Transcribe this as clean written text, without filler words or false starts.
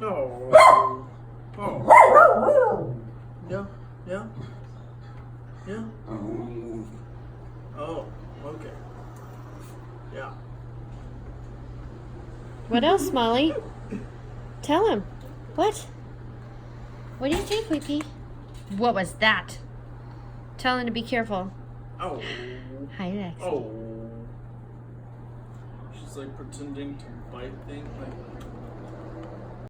Oh. Oh. Yeah. Yeah. Yeah. Oh. Okay. Yeah. What else, Molly? Tell him. What? What do you think, Whippy? What was that? Tell him to be careful. Oh. Hi, Lexi. Oh. She's like pretending to bite things. Like.